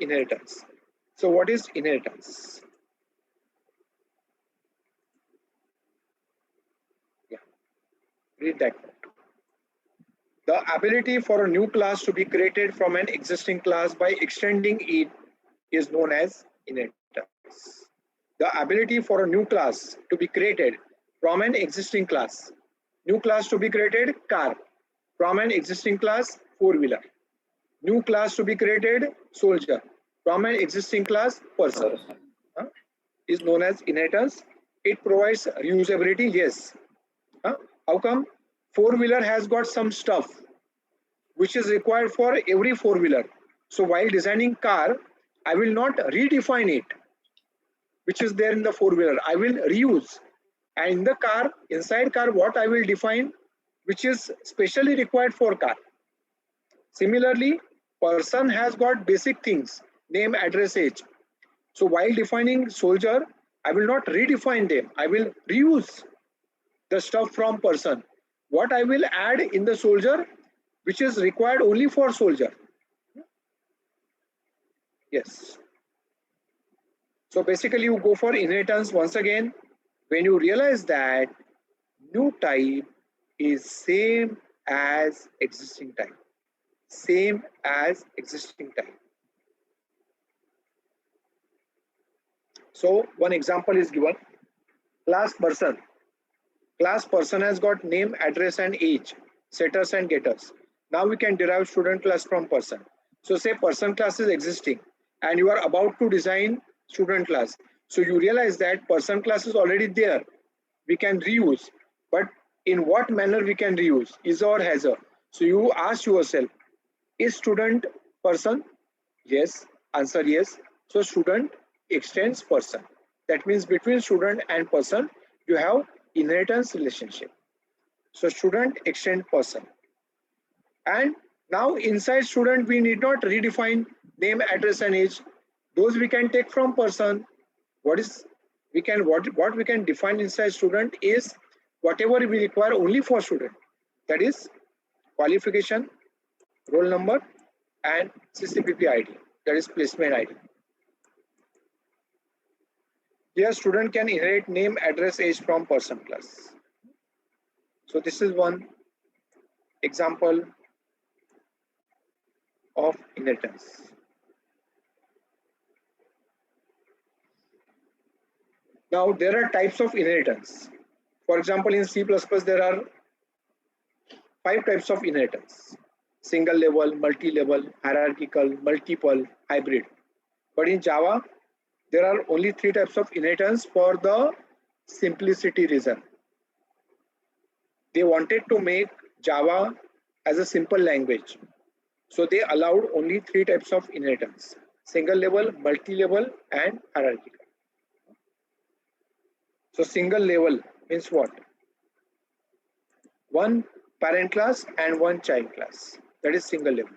inheritance. So what is inheritance? Yeah, read that note. The ability for a new class to be created from an existing class by extending it is known as inheritance. The ability for a new class to be created from an existing class. New class to be created, car. From an existing class, four-wheeler. New class to be created, soldier. From an existing class, person. Huh? Is known as inheritance. It provides reusability, yes. Huh? How come? Four-wheeler has got some stuff which is required for every four-wheeler. So while designing car, I will not redefine it, which is there in the four-wheeler. I will reuse. And in the car, inside car, what I will define, which is specially required for car. Similarly, person has got basic things, name, address, age. So while defining soldier, I will not redefine them. I will reuse the stuff from person. What I will add in the soldier, which is required only for soldier. Yes. So basically you go for inheritance once again when you realize that new type is same as existing type. Same as existing type. So one example is given. Class person. Class person has got name, address and age, setters and getters. Now we can derive student class from person. So say person class is existing and you are about to design student class. So you realize that person class is already there. We can reuse, but in what manner we can reuse? Is or has a. So you ask yourself, is student person? Yes. Answer yes. So student extends person. That means between student and person, you have inheritance relationship. So student extend person. And now inside student, we need not redefine name, address, and age. Those we can take from person. What we can define inside student is whatever we require only for student. That is qualification, roll number, and CCPP ID. That is placement ID. Here student can inherit name, address, age from person class. So this is one example of inheritance. Now there are types of inheritance. For example, in C++ there are 5 types of inheritance: single level, multi-level, hierarchical, multiple, hybrid. But in Java, there are only 3 types of inheritance for the simplicity reason. They wanted to make Java as a simple language. So they allowed only 3 types of inheritance: single level, multi-level, and hierarchical. So single level means what? One parent class and one child class. That is single level.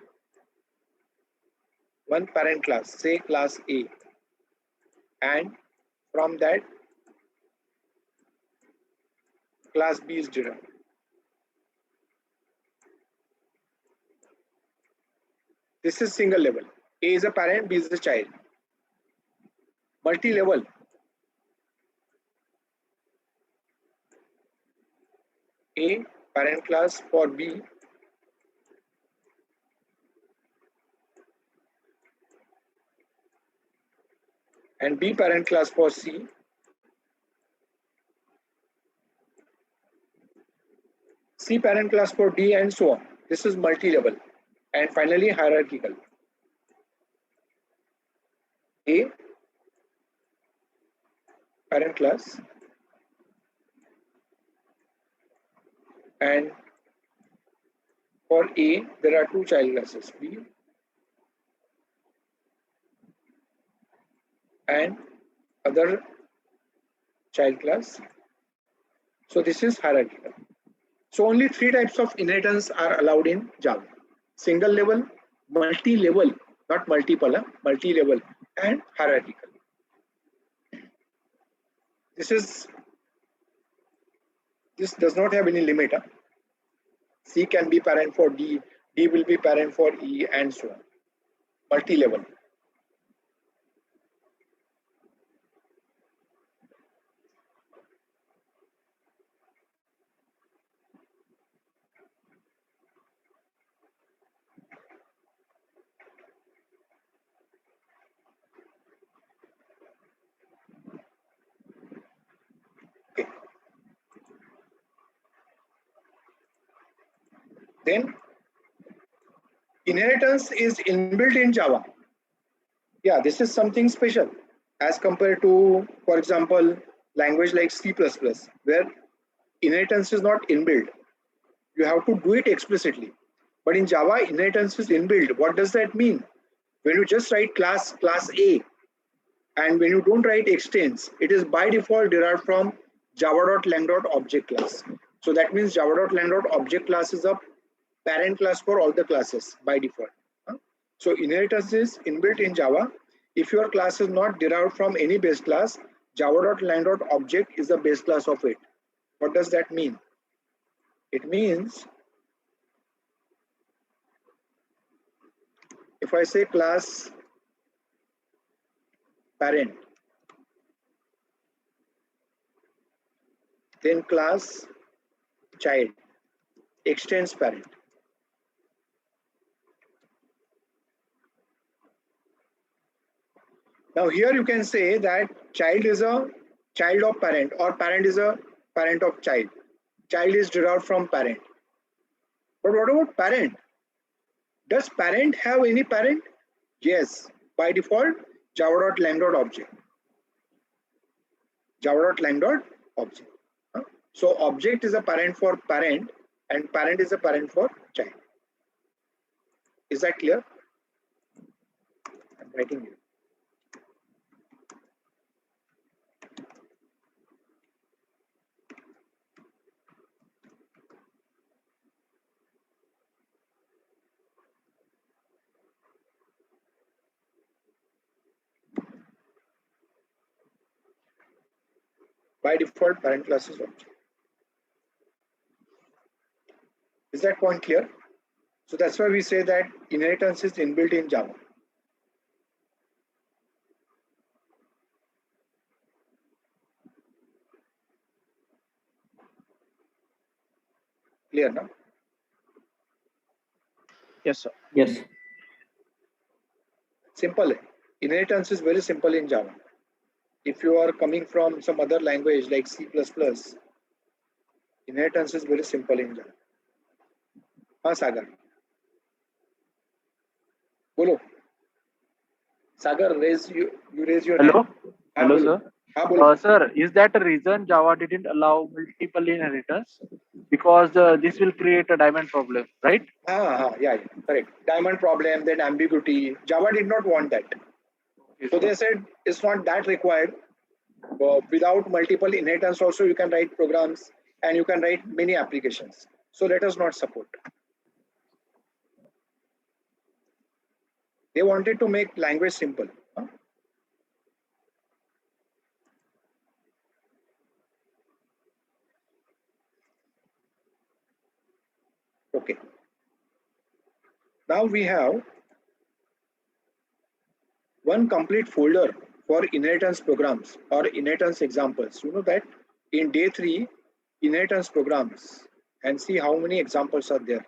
One parent class, say class A, and from that class B is derived. This is single level. A is a parent, B is a child. Multi-level. A parent class for B, and B parent class for C, C parent class for D, and so on. This is multi-level. And finally hierarchical. A parent class and for A there are 2 child classes, B and other child class. So this is hierarchical. So only 3 types of inheritance are allowed in Java: single level, multi-level, not multiple, multi-level, and hierarchical. This does not have any limit. C can be parent for D, D will be parent for E, and so on. Multi-level. Then inheritance is inbuilt in Java. Yeah, this is something special as compared to, for example, language like C++, where inheritance is not inbuilt. You have to do it explicitly. But in Java, inheritance is inbuilt. What does that mean? When you just write class A, and when you don't write extends, it is by default derived from java.lang.object class. So that means java.lang.object class is a parent class for all the classes by default. So inheritance is inbuilt in Java. If your class is not derived from any base class, java.lang.object is the base class of it. What does that mean? It means if I say class parent, then class child extends parent. Now here you can say that child is a child of parent, or parent is a parent of child. Child is derived from parent. But what about parent? Does parent have any parent? Yes, by default, java.lang.object. Java.lang.object. So object is a parent for parent and parent is a parent for child. Is that clear? I'm writing it. By default, parent class is object. Is that point clear? So that's why we say that inheritance is inbuilt in Java. Clear now? Yes, sir. Yes. Simple. Inheritance is very simple in Java. If you are coming from some other language like C++, inheritance is very simple in Java. Sagar. Bolo. Sagar, you raise your Hello? hand. Hello, sir. Bolo. Sir, is that a reason Java didn't allow multiple inheritance? Because this will create a diamond problem, right? Yeah, correct. Diamond problem, then ambiguity. Java did not want that. Okay, So they said it's not that required. Without multiple inheritance also you can write programs and you can write many applications. So let us not support. They wanted to make language simple. Okay. Now we have one complete folder for inheritance programs or inheritance examples. You know that in day 3, inheritance programs, and see how many examples are there.